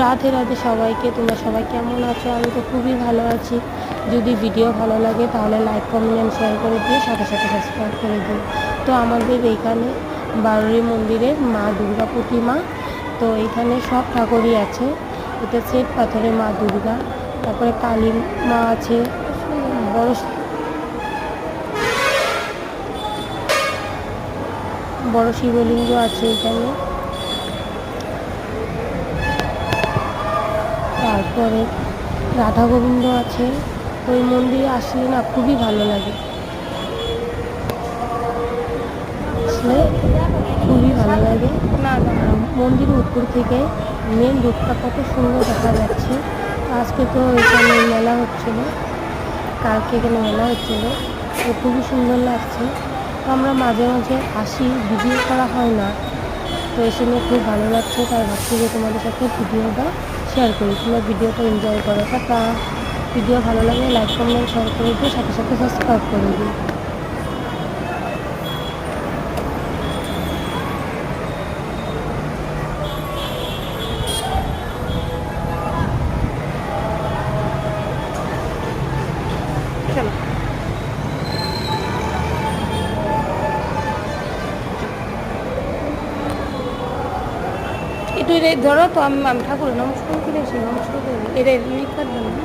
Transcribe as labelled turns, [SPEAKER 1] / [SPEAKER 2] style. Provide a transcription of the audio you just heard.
[SPEAKER 1] রাধে রাধে সবাইকে। তোমরা সবাই কেমন আছো? আমি তো খুবই ভালো আছি। যদি ভিডিও ভালো লাগে তাহলে লাইক কমেন্ট অ্যান্ড শেয়ার করে দিয়ে সাথে সাথে সাবস্ক্রাইব করে দিই। তো আমাদের এইখানে বারোরি মন্দিরে মা দুর্গা প্রতিমা, তো এখানে সব ঠাকুরই আছে। এটা শ্বেত পাথরের মা দুর্গা, তারপরে কালী মা আছে, বড় বড় শিবলিঙ্গ আছে এখানে। তারপরে রাধা গোবিন্দ আছে। ওই মন্দিরে আসলে না খুবই ভালো লাগে, আসলে খুবই ভালো লাগে। মন্দিরের উপর থেকে মেন রূপটা কত সুন্দর দেখা যাচ্ছে। আজকে তো এখানে মেলা হচ্ছিল, কালকে এখানে মেলা হচ্ছিল, তো খুবই সুন্দর লাগছে। তো আমরা মাঝে মাঝে আসি, ভিডিও করা হয় না, তো এসে নিয়ে খুব ভালো লাগছে, তাই ভাবছি যে তোমাদের সাথে ভিডিওটা শেয়ার করি, তোমরা ভিডিওটা এনজয় করো। তা ভিডিও ভালো লাগলে লাইক কমেন্ট শেয়ার করে দিও, সাথে সাথে সাবস্ক্রাইব করে দিও। চলো একটু ধরো, তো আমি ঠাকুর নমস্কার করে এসে নমস্কার করে এটা লিখার জন্য।